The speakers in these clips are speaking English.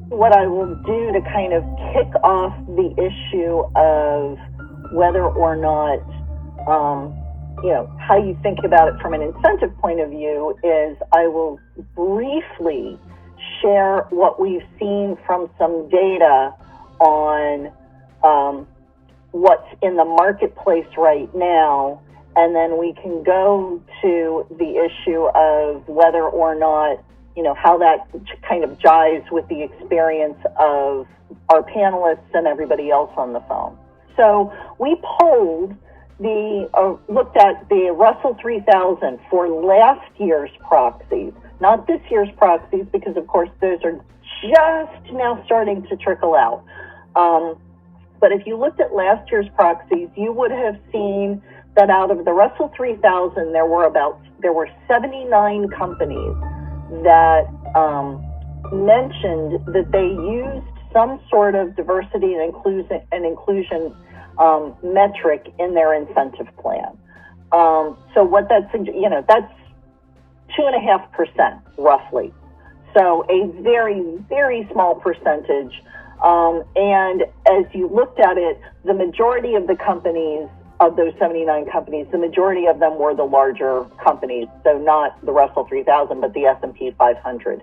What I will do to kind of kick off the issue of whether or not, how you think about it from an incentive point of view is I will briefly share what we've seen from some data on what's in the marketplace right now, and then we can go to the issue of whether or not, how that kind of jives with the experience of our panelists and everybody else on the phone. So we polled looked at the Russell 3000 for last year's proxies, not this year's proxies, because of course those are just now starting to trickle out. But if you looked at last year's proxies, you would have seen that out of the Russell 3000, there were 79 companies that mentioned that they used some sort of diversity and inclusion metric in their incentive plan. So what that's 2.5% roughly. So a very, very small percentage. And as you looked at it, the majority of the companies, of those 79 companies, the majority of them were the larger companies. So not the Russell 3000, but the S&P 500.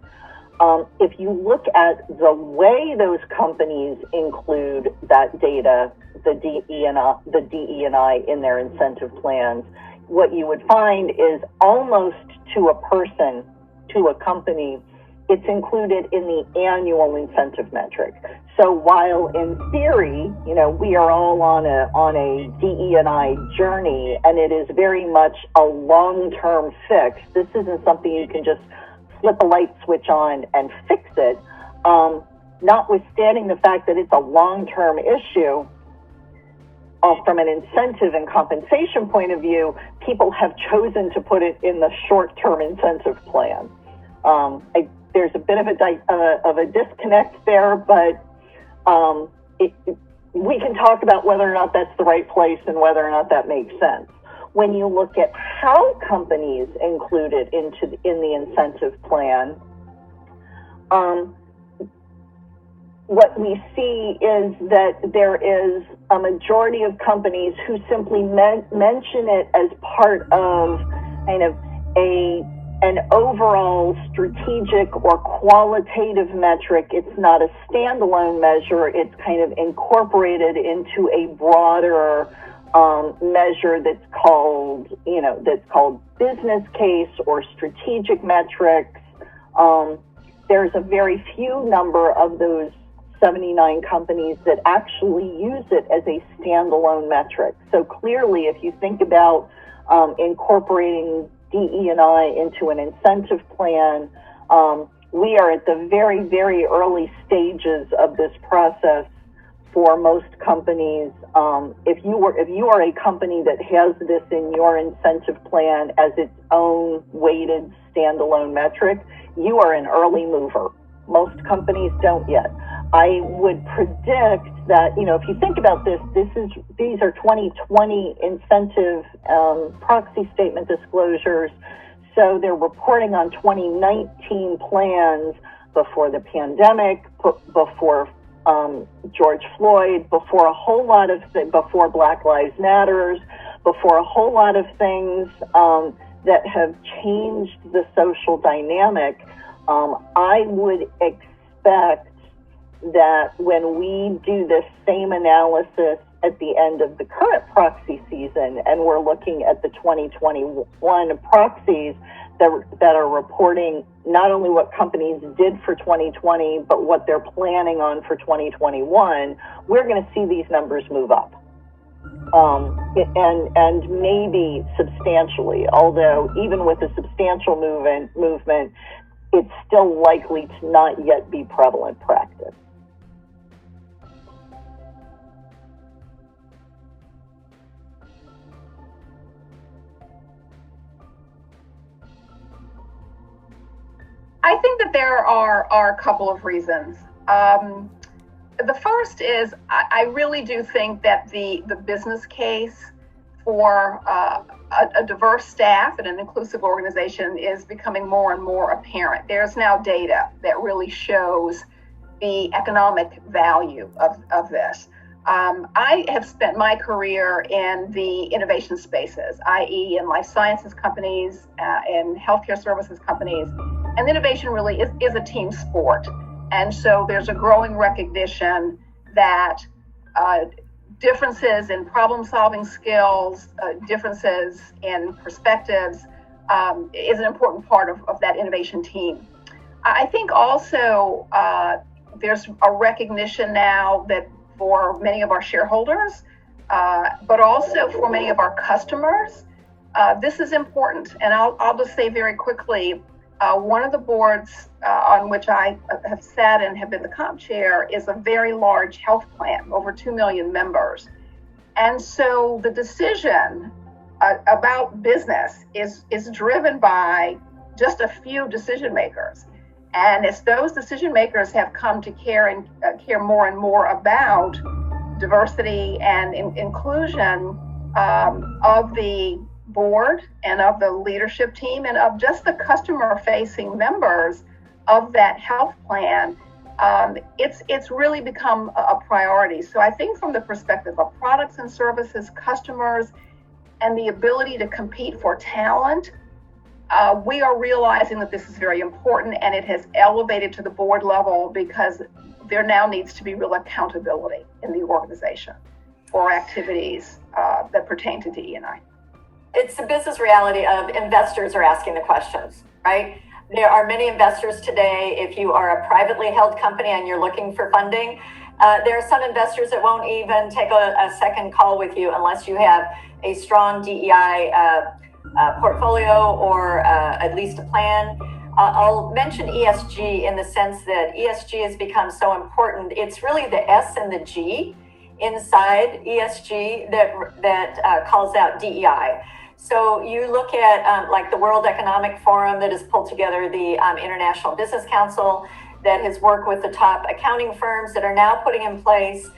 If you look at the way those companies include that data, the DE&I in their incentive plans, what you would find is almost to a person, to a company, it's included in the annual incentive metric. So while in theory, we are all on a DE&I journey, and it is very much a long-term fix. This isn't something you can just flip a light switch on and fix it. Notwithstanding the fact that it's a long-term issue, from an incentive and compensation point of view, people have chosen to put it in the short-term incentive plan. There's a bit of a disconnect there, but we can talk about whether or not that's the right place and whether or not that makes sense. When you look at how companies include it in the incentive plan, what we see is that there is a majority of companies who simply mention it as part of kind of an overall strategic or qualitative metric. It's not a standalone measure. It's kind of incorporated into a broader measure that's called business case or strategic metrics. There's a very few number of those 79 companies that actually use it as a standalone metric. So clearly, if you think about incorporating DE&I into an incentive plan, we are at the very, very early stages of this process for most companies. If you are a company that has this in your incentive plan as its own weighted standalone metric, you are an early mover. Most companies don't yet. I would predict that, if you think about this, these are 2020 incentive proxy statement disclosures. So they're reporting on 2019 plans before the pandemic, before George Floyd, before Black Lives Matters, before a whole lot of things that have changed the social dynamic. I would expect that when we do this same analysis at the end of the current proxy season, and we're looking at the 2021 proxies that are reporting not only what companies did for 2020, but what they're planning on for 2021, we're going to see these numbers move up. And maybe substantially, although even with a substantial movement, it's still likely to not yet be prevalent practice. I think that there are a couple of reasons. The first is I really do think that the business case for a diverse staff and an inclusive organization is becoming more and more apparent. There's now data that really shows the economic value of this. I have spent my career in the innovation spaces, i.e. in life sciences companies, in healthcare services companies, and innovation really is a team sport. And so there's a growing recognition that differences in problem-solving skills, differences in perspectives is an important part of that innovation team. I think also there's a recognition now that for many of our shareholders, but also for many of our customers, this is important. And I'll just say very quickly, one of the boards on which I have sat and have been the comp chair is a very large health plan, over 2 million members. And so the decision about business is driven by just a few decision makers. And as those decision makers have come to care more and more about diversity and inclusion of the board and of the leadership team and of just the customer-facing members of that health plan, it's really become a priority. So I think from the perspective of products and services, customers, and the ability to compete for talent, we are realizing that this is very important, and it has elevated to the board level because there now needs to be real accountability in the organization for activities that pertain to DE&I. It's the business reality of investors are asking the questions, right? There are many investors today. If you are a privately held company and you're looking for funding, there are some investors that won't even take a second call with you unless you have a strong DEI portfolio or at least a plan. I'll mention ESG in the sense that ESG has become so important. It's really the S and the G inside ESG that calls out DEI. So you look at like the World Economic Forum that has pulled together the International Business Council that has worked with the top accounting firms that are now putting in place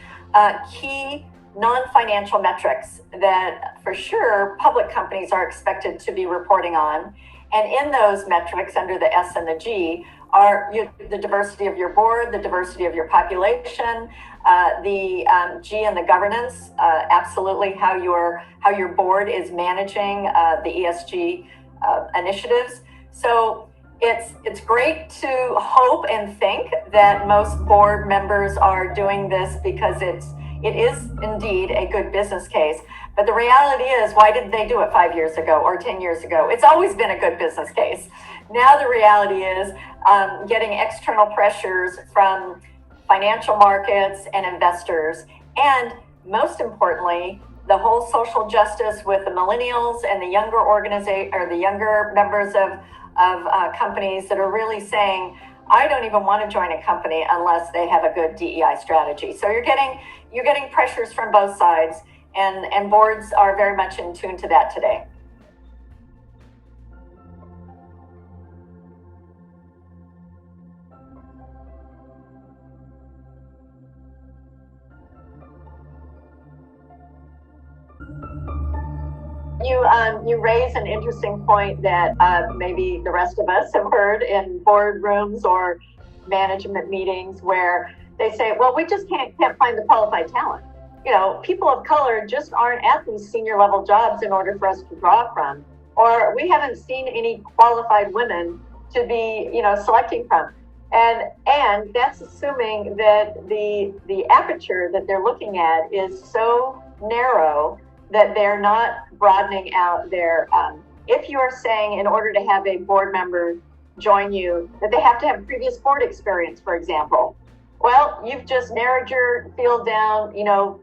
key non-financial metrics that for sure public companies are expected to be reporting on. And in those metrics under the S and the G are the diversity of your board, the diversity of your population, the G and the governance, absolutely how your board is managing the ESG initiatives. So it's great to hope and think that most board members are doing this because it is indeed a good business case. But the reality is, why didn't they do it 5 years ago or 10 years ago? It's always been a good business case. Now the reality is getting external pressures from financial markets and investors, and most importantly, the whole social justice with the millennials and the younger the younger members of companies that are really saying, I don't even want to join a company unless they have a good DEI strategy. So you're getting pressures from both sides, and boards are very much in tune to that today. You raise an interesting point that maybe the rest of us have heard in boardrooms or management meetings where they say, well, we just can't find the qualified talent. You know, people of color just aren't at these senior level jobs in order for us to draw from, or we haven't seen any qualified women to be, selecting from. And that's assuming that the aperture that they're looking at is so narrow that they're not broadening out their, if you are saying in order to have a board member join you, that they have to have previous board experience, for example, well, you've just narrowed your field down,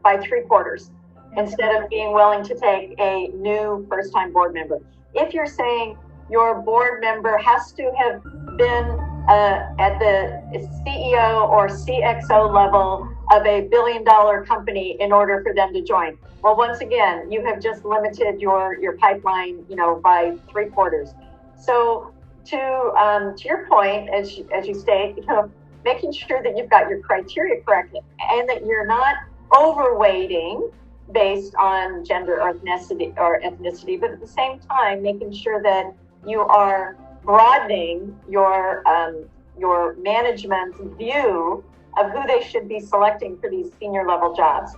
by 3/4 instead of being willing to take a new first-time board member. If you're saying your board member has to have been at the CEO or CXO level of a billion-dollar company in order for them to join. Well, once again, you have just limited your pipeline, by 3/4. So to your point, as you state, making sure that you've got your criteria correct and that you're not overweighting based on gender or ethnicity, but at the same time, making sure that you are broadening your management's view of who they should be selecting for these senior level jobs.